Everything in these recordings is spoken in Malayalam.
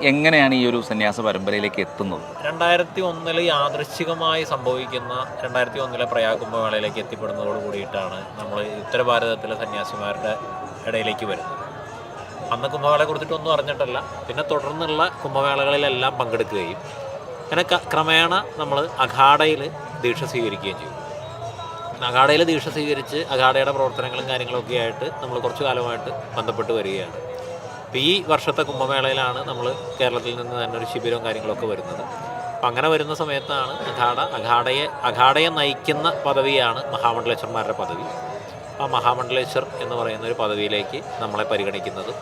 എങ്ങനെയാണ് ഈ ഒരു സന്യാസ പരമ്പരയിലേക്ക് എത്തുന്നത്? 2001 യാദൃശ്ചികമായി സംഭവിക്കുന്ന 2001 പ്രയാഗ് കുംഭമേളയിലേക്ക് എത്തിപ്പെടുന്നതോട് കൂടിയിട്ടാണ് നമ്മൾ ഉത്തര ഭാരതത്തിലെ സന്യാസിമാരുടെ ഇടയിലേക്ക് വരുന്നത്. അന്ന് കുംഭമേളയെ കുറിച്ചിട്ടൊന്നും അറിഞ്ഞിട്ടല്ല, പിന്നെ തുടർന്നുള്ള കുംഭമേളകളിലെല്ലാം പങ്കെടുക്കുകയും അങ്ങനെ ക്രമേണ നമ്മൾ അഖാഡയിൽ ദീക്ഷ സ്വീകരിക്കുകയും ചെയ്തു. അഖാഡയിൽ ദീക്ഷ സ്വീകരിച്ച് അഖാഡയുടെ പ്രവർത്തനങ്ങളും കാര്യങ്ങളൊക്കെ ആയിട്ട് നമ്മൾ കുറച്ചു കാലമായിട്ട് ബന്ധപ്പെട്ട് വരികയാണ്. അപ്പോൾ ഈ വർഷത്തെ കുംഭമേളയിലാണ് നമ്മൾ കേരളത്തിൽ നിന്ന് തന്നെ ഒരു ശിബിരവും കാര്യങ്ങളൊക്കെ വരുന്നത്. അപ്പം അങ്ങനെ വരുന്ന സമയത്താണ് അഖാഡയെ നയിക്കുന്ന പദവിയാണ് മഹാമണ്ഡലേശ്വരന്മാരുടെ പദവി. ആ മഹാമണ്ഡലേശ്വർ എന്ന് പറയുന്ന ഒരു പദവിയിലേക്ക് നമ്മളെ പരിഗണിക്കുന്നതും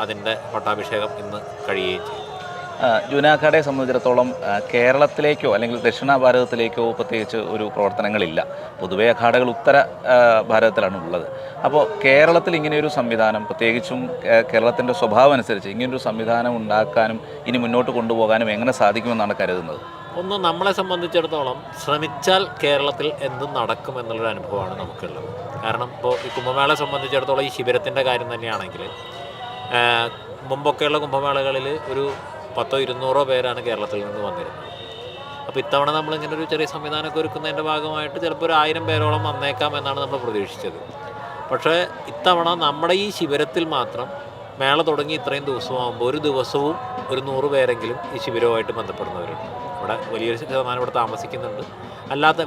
അതിൻ്റെ പട്ടാഭിഷേകം ഇന്ന് കഴിയുകയും ചെയ്യും. ജൂനാഖാഡയെ സംബന്ധിച്ചിടത്തോളം കേരളത്തിലേക്കോ അല്ലെങ്കിൽ ദക്ഷിണ ഭാരതത്തിലേക്കോ പ്രത്യേകിച്ച് ഒരു പ്രവർത്തനങ്ങളില്ല. പൊതുവേ അഖാഡകൾ ഉത്തര ഭാരതത്തിലാണ് ഉള്ളത്. അപ്പോൾ കേരളത്തിൽ ഇങ്ങനെയൊരു സംവിധാനം, പ്രത്യേകിച്ചും കേരളത്തിൻ്റെ സ്വഭാവം അനുസരിച്ച് ഇങ്ങനൊരു സംവിധാനം ഉണ്ടാക്കാനും ഇനി മുന്നോട്ട് കൊണ്ടുപോകാനും എങ്ങനെ സാധിക്കുമെന്നാണ് കരുതുന്നത്? ഒന്ന്, നമ്മളെ സംബന്ധിച്ചിടത്തോളം ശ്രമിച്ചാൽ കേരളത്തിൽ എന്തും നടക്കും എന്നുള്ളൊരു അനുഭവമാണ് നമുക്കുള്ളത്. കാരണം ഇപ്പോൾ ഈ കുംഭമേളയെ സംബന്ധിച്ചിടത്തോളം ഈ ശിബിരത്തിൻ്റെ കാര്യം തന്നെയാണെങ്കിൽ മുമ്പൊക്കെയുള്ള കുംഭമേളകളിൽ ഒരു 100-200 പേരാണ് കേരളത്തിൽ നിന്ന് വന്നിരുന്നത്. അപ്പോൾ ഇത്തവണ നമ്മളിങ്ങനെ ഒരു ചെറിയ സംവിധാനമൊക്കെ ഒരുക്കുന്നതിൻ്റെ ഭാഗമായിട്ട് ചിലപ്പോൾ 1000 പേരോളം വന്നേക്കാം എന്നാണ് നമ്മൾ പ്രതീക്ഷിച്ചത്. പക്ഷേ ഇത്തവണ നമ്മുടെ ഈ ശിബിരത്തിൽ മാത്രം മേള തുടങ്ങി ഇത്രയും ദിവസമാകുമ്പോൾ ഒരു ദിവസവും ഒരു 100 പേരെങ്കിലും ഈ ശിബിരവുമായിട്ട് ബന്ധപ്പെടുന്നവരുണ്ട്. ഇവിടെ വലിയൊരു ശതമാനം ഇവിടെ താമസിക്കുന്നുണ്ട്.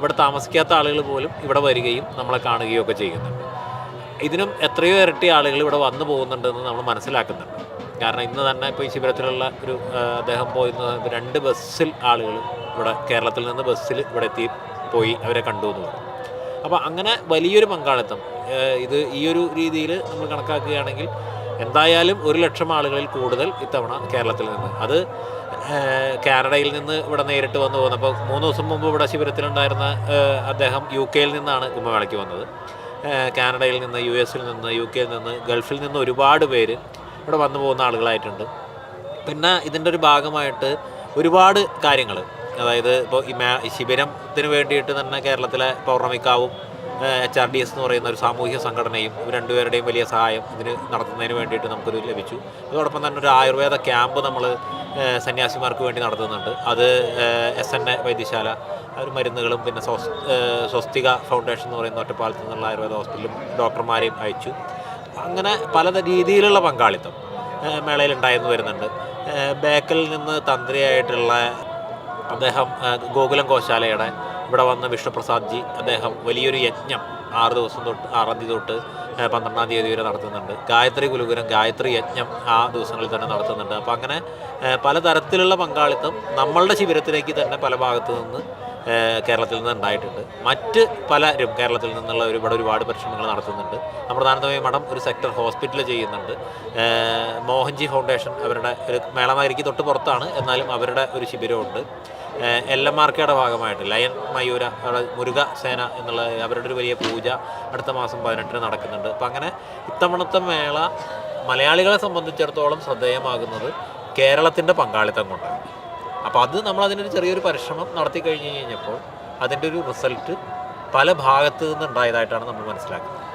ഇവിടെ താമസിക്കാത്ത ആളുകൾ പോലും ഇവിടെ വരികയും നമ്മളെ കാണുകയും ഒക്കെ ചെയ്യുന്നുണ്ട്. ഇതിനും എത്രയോ ഇരട്ടി ആളുകൾ ഇവിടെ വന്നു പോകുന്നുണ്ടെന്ന് നമ്മൾ മനസ്സിലാക്കുന്നുണ്ട്. കാരണം ഇന്ന് തന്നെ ഇപ്പോൾ ഈ ശിബിരത്തിലുള്ള ഒരു അദ്ദേഹം പോയിരുന്ന 2 ബസ്സിൽ ആളുകൾ ഇവിടെ കേരളത്തിൽ നിന്ന് ബസ്സിൽ ഇവിടെ പോയി അവരെ കണ്ടു എന്ന് പറഞ്ഞു. അപ്പോൾ അങ്ങനെ വലിയൊരു പങ്കാളിത്തം ഈ ഒരു രീതിയിൽ നമ്മൾ കണക്കാക്കുകയാണെങ്കിൽ എന്തായാലും 100,000 ആളുകളിൽ കൂടുതൽ ഇത്തവണ കേരളത്തിൽ നിന്ന്, അത് കാനഡയിൽ നിന്ന് ഇവിടെ നേരിട്ട് വന്നു പോകുന്നത്. അപ്പോൾ 3 ദിവസം മുമ്പ് ഇവിടെ ശിബിരത്തിലുണ്ടായിരുന്ന അദ്ദേഹം UK-യിൽ നിന്നാണ് കുംഭമേളയ്ക്ക് വന്നത്. കാനഡയിൽ നിന്ന്, US-ൽ നിന്ന്, UK-യിൽ നിന്ന്, ഗൾഫിൽ നിന്ന് ഒരുപാട് പേര് ഇവിടെ വന്നു പോകുന്ന ആളുകളായിട്ടുണ്ട്. പിന്നെ ഇതിൻ്റെ ഒരു ഭാഗമായിട്ട് ഒരുപാട് കാര്യങ്ങൾ, അതായത് ഇപ്പോൾ ഈ ശിബിരത്തിന് വേണ്ടിയിട്ട് തന്നെ കേരളത്തിലെ പൗർണമിക്കാവും HRDS എന്ന് പറയുന്ന ഒരു സാമൂഹ്യ സംഘടനയും രണ്ടുപേരുടെയും വലിയ സഹായം ഇതിന് നടത്തുന്നതിന് വേണ്ടിയിട്ട് നമുക്കിത് ലഭിച്ചു. അതോടൊപ്പം തന്നെ ഒരു ആയുർവേദ ക്യാമ്പ് നമ്മൾ സന്യാസിമാർക്ക് വേണ്ടി നടത്തുന്നുണ്ട്. അത് SNA വൈദ്യശാല ഒരു മരുന്നുകളും പിന്നെ സ്വസ്തിക ഫൗണ്ടേഷൻ എന്ന് പറയുന്ന ഒറ്റപ്പാലത്ത് നിന്നുള്ള ആയുർവേദ ഹോസ്പിറ്റലും ഡോക്ടർമാരെയും അയച്ചു. അങ്ങനെ പല രീതിയിലുള്ള പങ്കാളിത്തം മേളയിൽ ഉണ്ടായെന്ന് വരുന്നുണ്ട്. ബേക്കലിൽ നിന്ന് തന്ത്രിയായിട്ടുള്ള അദ്ദേഹം ഗോകുലം ഗോശാലയുടെ ഇവിടെ വന്ന വിഷ്ണുപ്രസാദ് ജി, അദ്ദേഹം വലിയൊരു യജ്ഞം 6 ദിവസം തൊട്ട് 6-ാം തീയതി തൊട്ട് 12-ാം തീയതി വരെ നടത്തുന്നുണ്ട്. ഗായത്രി ഗുരുകുലം ഗായത്രി യജ്ഞം ആ ദിവസങ്ങളിൽ തന്നെ നടത്തുന്നുണ്ട്. അപ്പോൾ അങ്ങനെ പലതരത്തിലുള്ള പങ്കാളിത്തം നമ്മളുടെ ശിബിരത്തിലേക്ക് തന്നെ പല ഭാഗത്തു നിന്ന് കേരളത്തിൽ നിന്ന് ഉണ്ടായിട്ടുണ്ട്. മറ്റ് പലരും കേരളത്തിൽ നിന്നുള്ള ഇവിടെ ഒരുപാട് പരിശ്രമങ്ങൾ നടത്തുന്നുണ്ട്. നമ്മുടെ അമൃതാനന്ദമയി മഠം ഒരു സെക്ടർ ഹോസ്പിറ്റൽ ചെയ്യുന്നുണ്ട്. മോഹൻജി ഫൗണ്ടേഷൻ അവരുടെ ഒരു മേളനഗരിക്ക് തൊട്ട് പുറത്താണ്, എന്നാലും അവരുടെ ഒരു ശിബിരമുണ്ട്. LMRKയുടെ ഭാഗമായിട്ട് ലയൻ മയൂര മുരുക സേന എന്നുള്ള അവരുടെ ഒരു വലിയ പൂജ അടുത്ത മാസം 18-ന് നടക്കുന്നുണ്ട്. അപ്പം അങ്ങനെ ഇത്തവണത്തെ മേള മലയാളികളെ സംബന്ധിച്ചിടത്തോളം ശ്രദ്ധേയമാകുന്നത് കേരളത്തിൻ്റെ പങ്കാളിത്തം കൊണ്ടാണ്. അപ്പോൾ അത് നമ്മളതിനൊരു ചെറിയൊരു പരിശ്രമം നടത്തി കഴിഞ്ഞ് കഴിഞ്ഞപ്പോൾ അതിൻ്റെ ഒരു റിസൾട്ട് പല ഭാഗത്തു നിന്നുണ്ടായതായിട്ടാണ് നമ്മൾ മനസ്സിലാക്കുന്നത്.